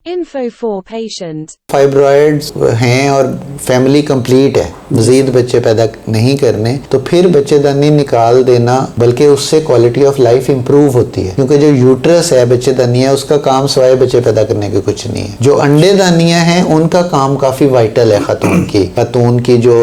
Info for patient. Fibroids हैं और family complete है, मजीद बच्चे पैदा नहीं करने, तो फिर बच्चेदानी निकाल देना, बल्कि उससे क्वालिटी ऑफ लाइफ इंप्रूव होती है, क्योंकि जो यूट्रस है, बच्चेदानी है, उसका काम सिवाय बच्चे पैदा करने के कुछ नहीं है। जो अंडेदानियां हैं उनका काम काफी वाइटल है। खातून की जो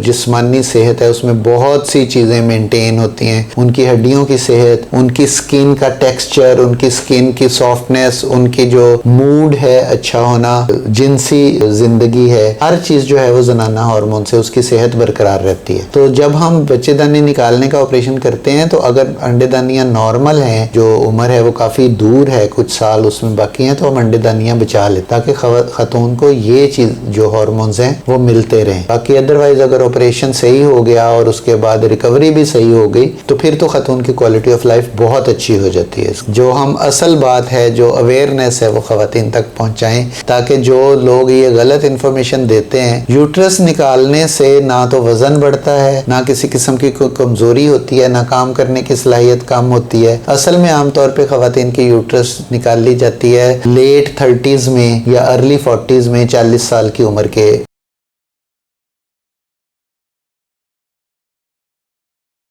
जिस्मानी सेहत है उसमें बहुत सी चीजें मेंटेन होती हैं, उनकी हड्डियों की सेहत, उनकी स्किन का टेक्सचर, उनकी स्किन की सॉफ्टनेस, उनकी जो मूड है अच्छा होना, जिनसी जिंदगी है, हर चीज जो है वो जनाना हार्मोन से उसकी सेहत बरकरार रहती है। तो जब हम बच्चेदानी निकालने का ऑपरेशन करते हैं तो अगर अंडेदानियां नॉर्मल हैं, जो उम्र है वो काफी दूर है, कुछ साल उसमें बाकी हैं, तो हम अंडेदानियां बचा ले ताकि खातून को ये चीज जो हार्मोन्स हैं वो मिलते रहें। बाकी अदरवाइज अगर ऑपरेशन सही हो गया और उसके बाद रिकवरी भी सही हो गई तो फिर तो खातून की क्वालिटी ऑफ लाइफ बहुत अच्छी हो जाती है। जो हम असल बात है, जो अवेयरनेस है, वो खवातीन तक पहुंचाएं ताकि जो लोग ये गलत इंफॉर्मेशन देते हैं, यूट्रस निकालने से ना तो वजन बढ़ता है, ना किसी किस्म की कोई कमजोरी होती है, ना काम करने की सलाहियत कम होती है। असल में आमतौर पे खवातीन की यूट्रस निकाल ली जाती है लेट 30s में या अर्ली 40s में, 40 साल की उम्र के।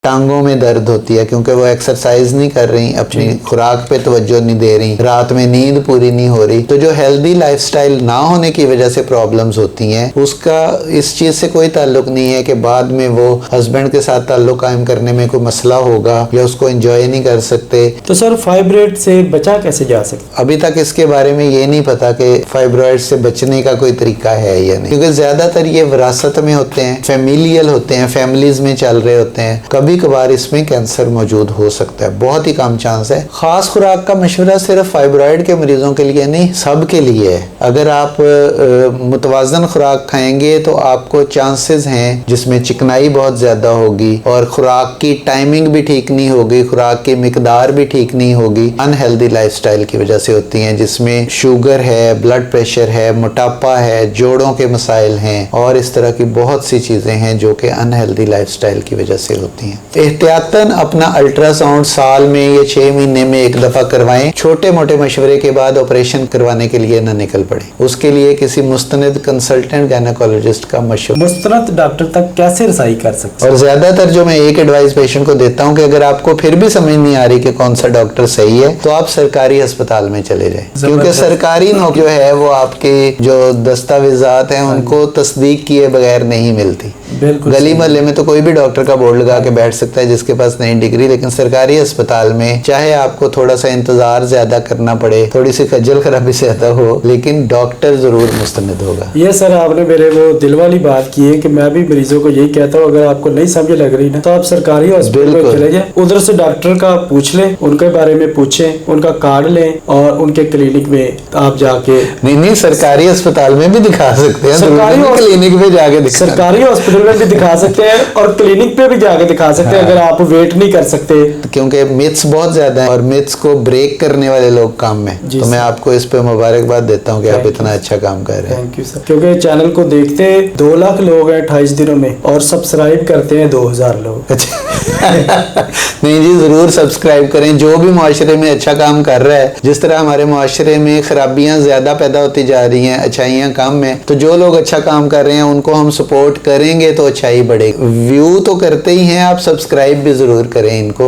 टांगों में दर्द होती है क्योंकि वो एक्सरसाइज नहीं कर रही, अपनी खुराक पे तवज्जो नहीं दे रही, रात में नींद पूरी नहीं हो रही। तो जो हेल्दी लाइफस्टाइल ना होने की वजह से प्रॉब्लम्स होती हैं, उसका इस चीज से कोई ताल्लुक नहीं है कि बाद में वो हस्बैंड के साथ ताल्लुक कायम करने में कोई मसला होगा या उसको एंजॉय नहीं कर सकते। तो सर फाइब्रॉइड से बचा कैसे जा सकता? अभी तक इसके बारे में ये नहीं पता कि फाइब्रॉइड से बचने का कोई तरीका है या नहीं, क्योंकि ज्यादातर ये विरासत में होते हैं, फैमिलियल होते हैं, फैमिलीज में चल रहे होते हैं। कभी कभार इसमें कैंसर मौजूद हो सकता है, बहुत ही कम चांस है। खास खुराक का मशवरा सिर्फ फाइब्रॉइड के मरीजों के लिए नहीं, सब के लिए है। अगर आप मुतवाजन खुराक खाएंगे तो आपको चांसेस हैं जिसमें चिकनाई बहुत ज्यादा होगी और खुराक की टाइमिंग भी ठीक नहीं होगी, खुराक की मिकदार भी ठीक नहीं होगी। अनहेल्दी लाइफस्टाइल की वजह से होती हैं, जिसमें शुगर है, ब्लड प्रेशर है, मोटापा है, जोड़ों के मसाइल हैं और इस तरह की बहुत सी चीजें हैं जो कि अनहेल्दी लाइफस्टाइल की वजह से होती हैं। एहतियातन अपना अल्ट्रासाउंड साल में या 6 महीने में एक दफा करवाएं। छोटे मोटे मशवरे के बाद ऑपरेशन करवाने के लिए न निकल पड़े। उसके लिए किसी मुस्तनद कंसल्टेंट गायनेकोलॉजिस्ट का मशवरा। मुस्तनद डॉक्टर तक कैसे रसाई कर सकते हैं? और ज्यादातर जो मैं एक एडवाइस पेशेंट को देता हूं कि अगर आपको फिर भी समझ नहीं आ रही कि कौन सा डॉक्टर सही है तो आप सरकारी अस्पताल में चले जाएं, क्योंकि सरकारी नौकरी जो है वो आपके जो दस्तावेजात हैं उनको तस्दीक किए बगैर नहीं मिलती। गली मोहल्ले में तो कोई भी डॉक्टर का बोर्ड लगा के बैठ सकता है जिसके पास नई डिग्री, लेकिन सरकारी अस्पताल में चाहे आपको थोड़ा सा इंतजार ज्यादा करना पड़े, थोड़ी सी खज्जल खराबी ज्यादा हो, लेकिन डॉक्टर जरूर मुस्तनद होगा। ये सर आपने मेरे वो दिल वाली बात की है कि मैं भी मरीजों को यही कहता हूँ, अगर आपको नहीं समझ लग रही ना तो आप सरकारी हॉस्पिटल में चले जाए, उधर से डॉक्टर का पूछ लें, उनके बारे में पूछें, उनका कार्ड लें और उनके क्लिनिक में आप जाके। नहीं, सरकारी अस्पताल में भी दिखा सकते हैं, सरकारी क्लिनिक में जाके सरकारी हॉस्पिटल में भी दिखा सकते हैं और क्लिनिक पे भी जाके दिखा सकते हैं अगर आप वेट नहीं कर सकते, क्योंकि मिथ्स बहुत ज्यादा है और मिथ्स को ब्रेक करने वाले लोग काम में। तो मैं आपको इस पे मुबारकबाद देता हूँ कि आप इतना अच्छा काम कर रहे हैं। Thank you sir. क्योंकि चैनल को देखते 2 लाख लोग हैं 28 दिनों में और सब्सक्राइब करते हैं 2000 लोग। नहीं जी, जरूर सब्सक्राइब करें। जो भी मुआशरे में अच्छा काम कर रहा है, जिस तरह हमारे मुआशरे में खराबियां ज्यादा पैदा होती जा रही हैं, अच्छाइयां कम है, तो जो लोग अच्छा काम कर रहे हैं उनको हम सपोर्ट करेंगे तो अच्छाई बढ़ेगी। व्यू तो करते ही हैं आप, सब्सक्राइब भी जरूर करें इनको।